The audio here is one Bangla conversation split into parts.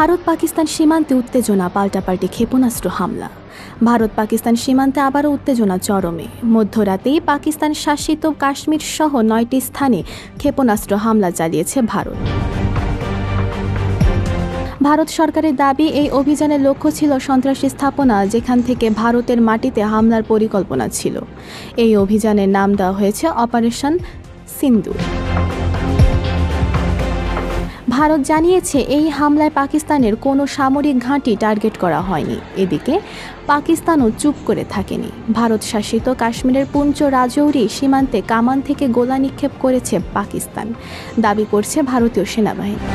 ভারত পাকিস্তান সীমান্তে উত্তেজনা, পাল্টাপাল্টি ক্ষেপণাস্ত্র হামলা। ভারত পাকিস্তান সীমান্তে আবারও উত্তেজনা চরমে। মধ্যরাতেই পাকিস্তান শাসিত কাশ্মীর সহ 9টি স্থানে ক্ষেপণাস্ত্র হামলা চালিয়েছে ভারত। ভারত সরকারের দাবি, এই অভিযানের লক্ষ্য ছিল সন্ত্রাসী স্থাপনা যেখান থেকে ভারতের মাটিতে হামলার পরিকল্পনা ছিল। এই অভিযানের নাম দেওয়া হয়েছে অপারেশন সিন্দুর। ভারত জানিয়েছে এই হামলায় পাকিস্তানের কোনো সামরিক ঘাঁটি টার্গেট করা হয়নি। এদিকে পাকিস্তানও চুপ করে থাকেনি। ভারত শাসিত কাশ্মীরের পুঞ্চ রাজৌরি সীমান্তে কামান থেকে গোলা নিক্ষেপ করেছে পাকিস্তান, দাবি করছে ভারতীয় সেনাবাহিনী।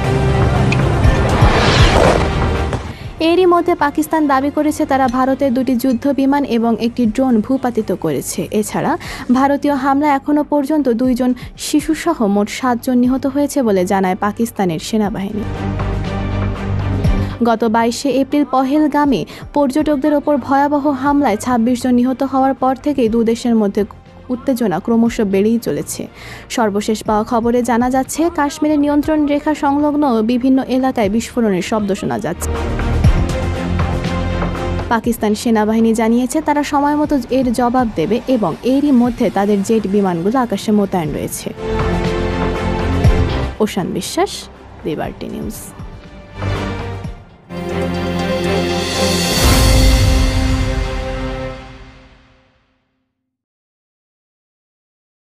এরই মধ্যে পাকিস্তান দাবি করেছে তারা ভারতের 2টি যুদ্ধ বিমান এবং একটি ড্রোন ভূপাতিত করেছে। এছাড়া ভারতীয় হামলা এখনও পর্যন্ত 2 জন শিশুসহ মোট 7 জন নিহত হয়েছে বলে জানায় পাকিস্তানের সেনাবাহিনী। গত 22শে এপ্রিল পহেলগামে পর্যটকদের ওপর ভয়াবহ হামলায় 26 জন নিহত হওয়ার পর থেকেই দুই দেশের মধ্যে উত্তেজনা ক্রমশ বেড়েই চলেছে। সর্বশেষ পাওয়া খবরে জানা যাচ্ছে, কাশ্মীরের নিয়ন্ত্রণ রেখা সংলগ্ন বিভিন্ন এলাকায় বিস্ফোরণের শব্দ শোনা যাচ্ছে। পাকিস্তান সেনাবাহিনী জানিয়েছে তারা সময়মতো এর জবাব দেবে এবং এরই মধ্যে তাদের জেট বিমানগুলো আকাশে মোতায়েন রয়েছে। ওশান বিশ্বাস, লিবার্টি নিউজ।